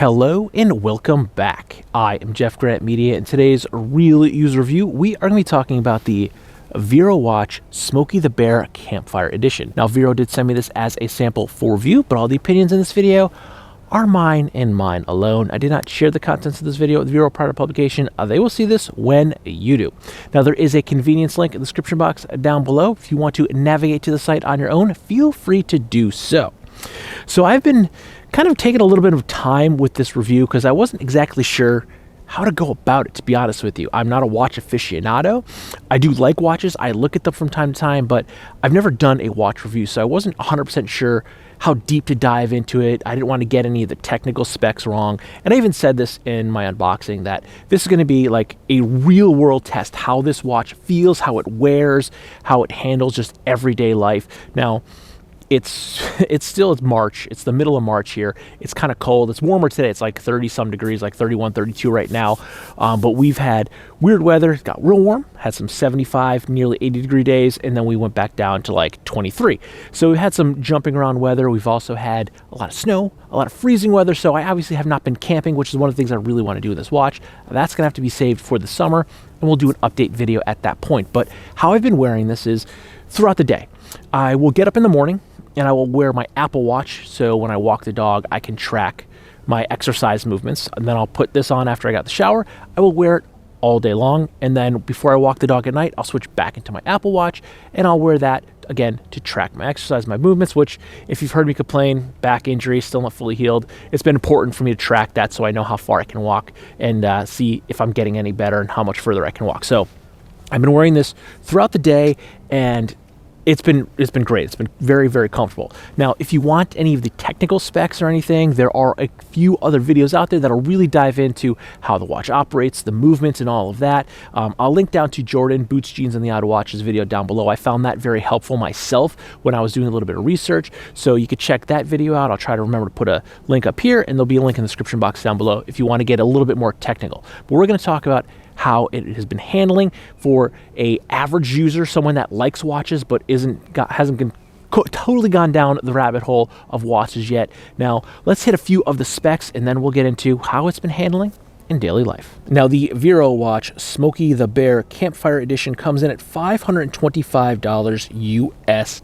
Hello and welcome back. I am jeffgrantMEDIA. In today's real user review, we are going to be talking about the Vero Watch Smokey the Bear Campfire Edition. Now, Vero did send me this as a sample for review, but all the opinions in this video are mine and mine alone. I did not share the contents of this video with Vero prior to publication. They will see this when you do. Now, there is a convenience link in the description box down below. If you want to navigate to the site on your own, feel free to do so. So I've been kind of taking a little bit of time with this review because I wasn't exactly sure how to go about it, to be honest with you. I'm not a watch aficionado. I do like watches. I look at them from time to time, but I've never done a watch review, so I wasn't 100% sure how deep to dive into it. I didn't want to get any of the technical specs wrong. And I even said this in my unboxing that this is going to be like a real world test, how this watch feels, how it wears, how it handles just everyday life. Now, it's March. It's the middle of March here. It's kind of cold. It's warmer today. It's like 30 some degrees, like 31, 32 right now. But we've had weird weather. It got real warm, had some 75, nearly 80 degree days, and then we went back down to like 23. So we've had some jumping around weather. We've also had a lot of snow, a lot of freezing weather. So I obviously have not been camping, which is one of the things I really want to do with this watch. That's going to have to be saved for the summer, and we'll do an update video at that point. But how I've been wearing this is throughout the day. I will get up in the morning, and I will wear my Apple Watch, so when I walk the dog, I can track my exercise movements. And then I'll put this on after I got the shower. I will wear it all day long, and then before I walk the dog at night, I'll switch back into my Apple Watch, and I'll wear that again to track my exercise, my movements, which, if you've heard me complain, back injury, still not fully healed, it's been important for me to track that so I know how far I can walk and see if I'm getting any better and how much further I can walk. So I've been wearing this throughout the day, and it's been great. It's been very, very comfortable. Now, if you want any of the technical specs or anything, there are a few other videos out there that'll really dive into how the watch operates, the movements, and all of that. I'll link down to Jordan, Boots, Jeans, and the Odd Watches video down below. I found that very helpful myself when I was doing a little bit of research, so you could check that video out. I'll try to remember to put a link up here, and there'll be a link in the description box down below if you want to get a little bit more technical. But we're going to talk about how it has been handling for a average user, someone that likes watches but hasn't been totally gone down the rabbit hole of watches yet. Now, let's hit a few of the specs, and then we'll get into how it's been handling in daily life. Now, the Vero Watch Smokey the Bear Campfire Edition comes in at $525 USD.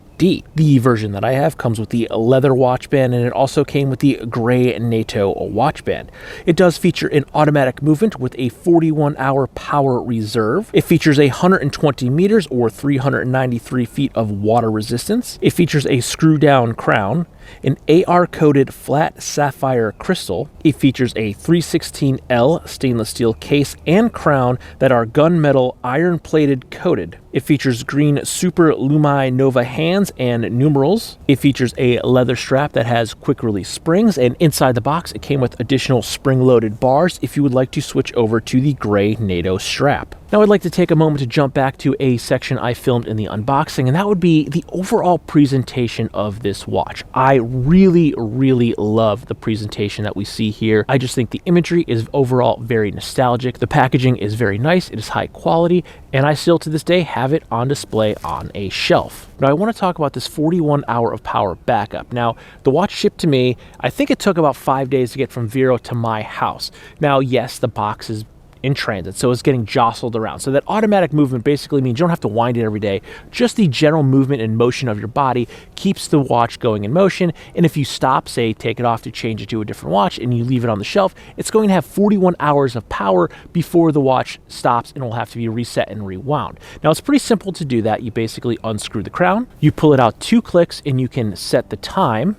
The version that I have comes with the leather watch band, and it also came with the gray NATO watch band. It does feature an automatic movement with a 41-hour power reserve. It features 120 meters or 393 feet of water resistance. It features a screw-down crown, an AR-coated flat sapphire crystal. It features a 316L stainless steel case and crown that are gunmetal iron-plated coated. It features green Super Lumi Nova hands and numerals. It features a leather strap that has quick-release springs, and inside the box, it came with additional spring-loaded bars if you would like to switch over to the gray NATO strap. Now, I'd like to take a moment to jump back to a section I filmed in the unboxing, and that would be the overall presentation of this watch. I really, really love the presentation that we see here. I just think the imagery is overall very nostalgic. The packaging is very nice. It is high quality, and I still to this day have it on display on a shelf. Now, I want to talk about this 41-hour of power backup. Now, the watch shipped to me. I think it took about 5 days to get from Vero to my house. Now, yes, the box is in transit, so it's getting jostled around. So that automatic movement basically means you don't have to wind it every day. Just the general movement and motion of your body keeps the watch going in motion. And if you stop, say, take it off to change it to a different watch, and you leave it on the shelf, it's going to have 41 hours of power before the watch stops and will have to be reset and rewound. Now, it's pretty simple to do that. You basically unscrew the crown, you pull it out 2 clicks, and you can set the time.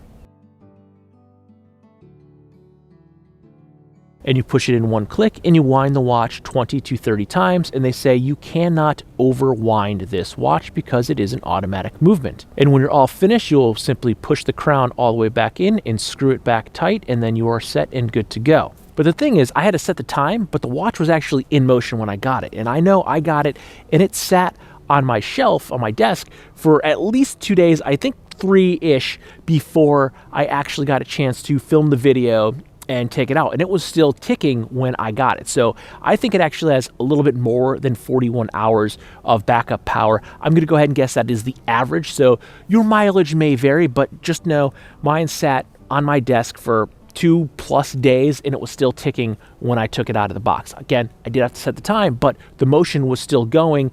And you push it in 1 click, and you wind the watch 20 to 30 times, and they say you cannot overwind this watch because it is an automatic movement. And when you're all finished, you'll simply push the crown all the way back in and screw it back tight, and then you are set and good to go. But the thing is, I had to set the time, but the watch was actually in motion when I got it. And I know I got it, and it sat on my shelf, on my desk, for at least 2 days, I think 3-ish, before I actually got a chance to film the video and take it out, and it was still ticking when I got it. So I think it actually has a little bit more than 41 hours of backup power. I'm going to go ahead and guess that is the average, so your mileage may vary, but just know mine sat on my desk for 2+ days and it was still ticking when I took it out of the box. Again, I did have to set the time, but the motion was still going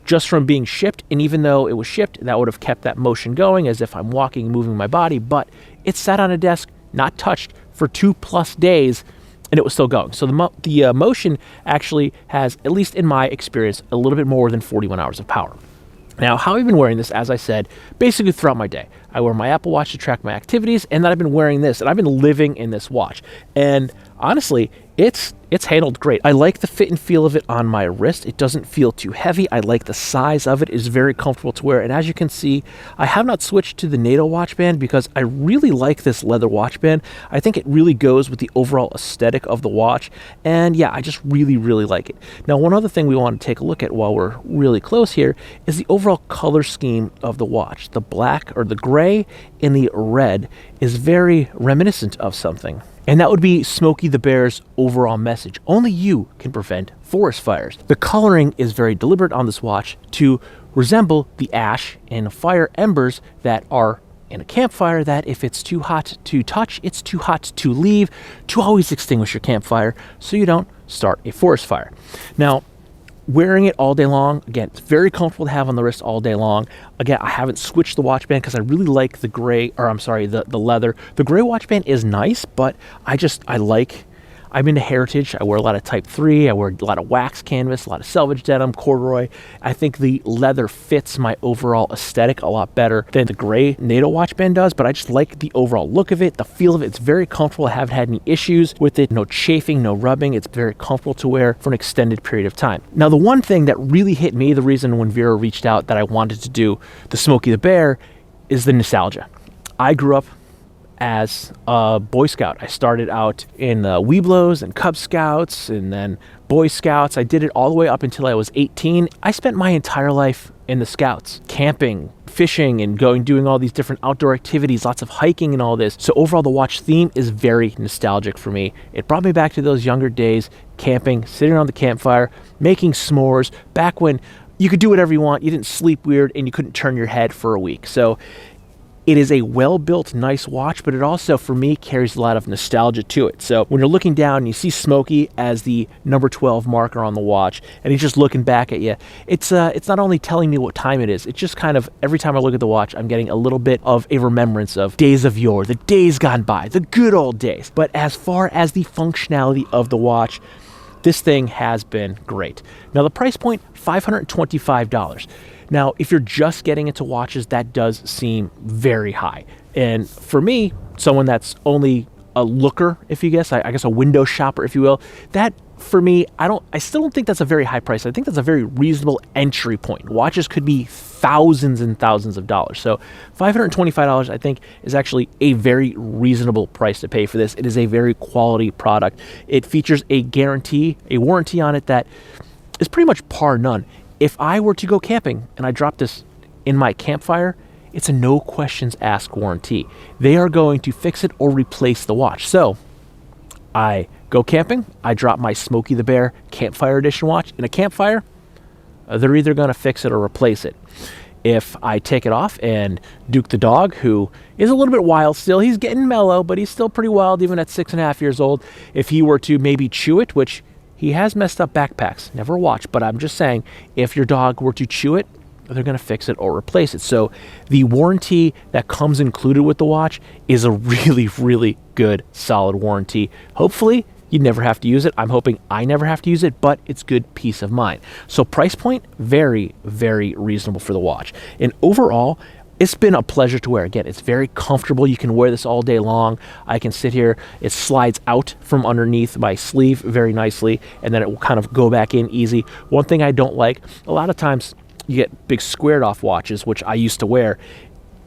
just from being shipped. And even though it was shipped, that would have kept that motion going as if I'm walking, moving my body, but it sat on a desk, not touched, for 2+ days, and it was still going. So the motion actually has, at least in my experience, a little bit more than 41 hours of power. Now, how I've been wearing this, as I said, basically throughout my day. I wear my Apple Watch to track my activities, and then I've been wearing this, and I've been living in this watch. And honestly, it's handled great. I like the fit and feel of it on my wrist. It doesn't feel too heavy. I like the size of it. It's very comfortable to wear. And as you can see, I have not switched to the NATO watch band because I really like this leather watch band. I think it really goes with the overall aesthetic of the watch. And yeah, I just really, really like it. Now, one other thing we want to take a look at while we're really close here is the overall color scheme of the watch. The black, or the gray, and the red is very reminiscent of something. And that would be Smokey the Bear's overall message. Only you can prevent forest fires. The coloring is very deliberate on this watch to resemble the ash and fire embers that are in a campfire, that if it's too hot to touch, it's too hot to leave, to always extinguish your campfire so you don't start a forest fire. Now, wearing it all day long, again, it's very comfortable to have on the wrist all day long. Again, I haven't switched the watch band because I really like the gray, or I'm sorry, the leather. The gray watch band is nice, but I'm into heritage. I wear a lot of Type 3. I wear a lot of wax canvas, a lot of selvage denim, corduroy. I think the leather fits my overall aesthetic a lot better than the gray NATO watch band does, but I just like the overall look of it, the feel of it. It's very comfortable. I haven't had any issues with it. No chafing, no rubbing. It's very comfortable to wear for an extended period of time. Now, the one thing that really hit me, the reason when Vero reached out that I wanted to do the Smokey the Bear, is the nostalgia. I grew up as a Boy Scout. I started out in Webelos and Cub Scouts and then Boy Scouts. I did it all the way up until I was 18. I spent my entire life in the Scouts, camping, fishing, and doing all these different outdoor activities, lots of hiking and all this. So overall, the watch theme is very nostalgic for me. It brought me back to those younger days, camping, sitting around the campfire, making s'mores, back when you could do whatever you want, you didn't sleep weird, and you couldn't turn your head for a week. So it is a well-built, nice watch, but it also, for me, carries a lot of nostalgia to it. So when you're looking down and you see Smokey as the number 12 marker on the watch, and he's just looking back at you, it's not only telling me what time it is, it's just kind of, every time I look at the watch, I'm getting a little bit of a remembrance of days of yore, the days gone by, the good old days. But as far as the functionality of the watch, this thing has been great. Now, the price point, $525. Now, if you're just getting into watches, that does seem very high. And for me, someone that's only a looker, if you guess, I guess a window shopper, if you will, that for me, I still don't think that's a very high price. I think that's a very reasonable entry point. Watches could be thousands and thousands of dollars. So $525, I think, is actually a very reasonable price to pay for this. It is a very quality product. It features a guarantee, a warranty on it that is pretty much par none. If I were to go camping and I drop this in my campfire, it's a no questions asked warranty. They are going to fix it or replace the watch. So I go camping, I drop my Smokey the Bear Campfire Edition watch in a campfire, they're either going to fix it or replace it. If I take it off and Duke the dog, who is a little bit wild still, he's getting mellow, but he's still pretty wild even at 6.5 years old. If he were to maybe chew it, which he has messed up backpacks, never a watch, but I'm just saying, if your dog were to chew it, they're going to fix it or replace it. So the warranty that comes included with the watch is a really, really good, solid warranty. Hopefully, you never have to use it. I'm hoping I never have to use it, but it's good peace of mind. So price point, very, very reasonable for the watch. And overall, it's been a pleasure to wear. Again, it's very comfortable. You can wear this all day long. I can sit here. It slides out from underneath my sleeve very nicely, and then it will kind of go back in easy. One thing I don't like, a lot of times you get big squared off watches, which I used to wear.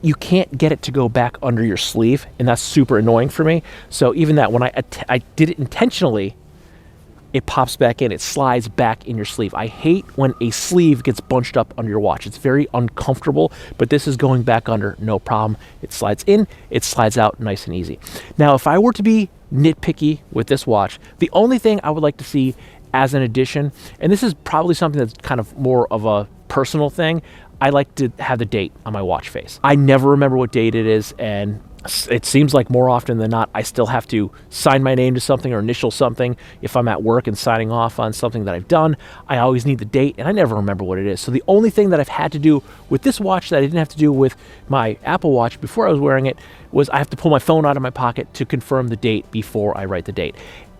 You can't get it to go back under your sleeve, and that's super annoying for me. So even that, when I did it intentionally, it pops back in, it slides back in your sleeve. I hate when a sleeve gets bunched up under your watch. It's very uncomfortable, but this is going back under, no problem. It slides in, it slides out nice and easy. Now, if I were to be nitpicky with this watch, the only thing I would like to see as an addition, and this is probably something that's kind of more of a personal thing, I like to have the date on my watch face. I never remember what date it is, and it seems like more often than not, I still have to sign my name to something or initial something. If I'm at work and signing off on something that I've done, I always need the date, and I never remember what it is. So the only thing that I've had to do with this watch that I didn't have to do with my Apple Watch before I was wearing it was I have to pull my phone out of my pocket to confirm the date before I write the date.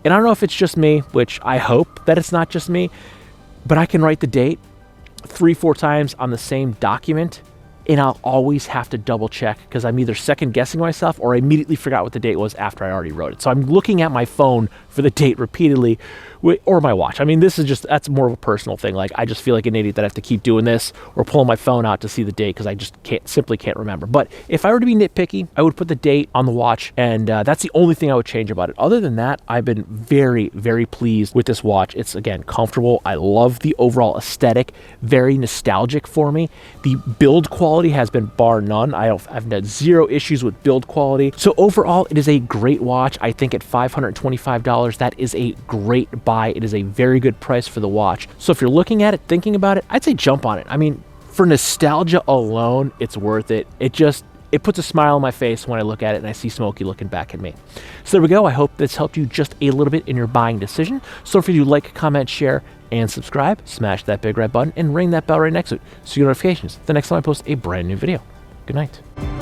And I don't know if it's just me, which I hope that it's not just me, but I can write the date 3-4 times on the same document, and I'll always have to double check because I'm either second guessing myself or I immediately forgot what the date was after I already wrote it. So I'm looking at my phone for the date repeatedly, or my watch. I mean, that's more of a personal thing. Like, I just feel like an idiot that I have to keep doing this or pulling my phone out to see the date because I just simply can't remember. But if I were to be nitpicky, I would put the date on the watch, and that's the only thing I would change about it. Other than that, I've been very, very pleased with this watch. It's, again, comfortable. I love the overall aesthetic, very nostalgic for me. The build quality has been bar none. I've had zero issues with build quality. So overall, it is a great watch. I think at $525, that is a great buy. It is a very good price for the watch. So if you're looking at it, thinking about it, I'd say jump on it. I mean, for nostalgia alone, it's worth it. It puts a smile on my face when I look at it and I see Smokey looking back at me. So there we go. I hope this helped you just a little bit in your buying decision. So if you like, comment, share, and subscribe, smash that big red button and ring that bell right next to it so you get notifications the next time I post a brand new video. Good night.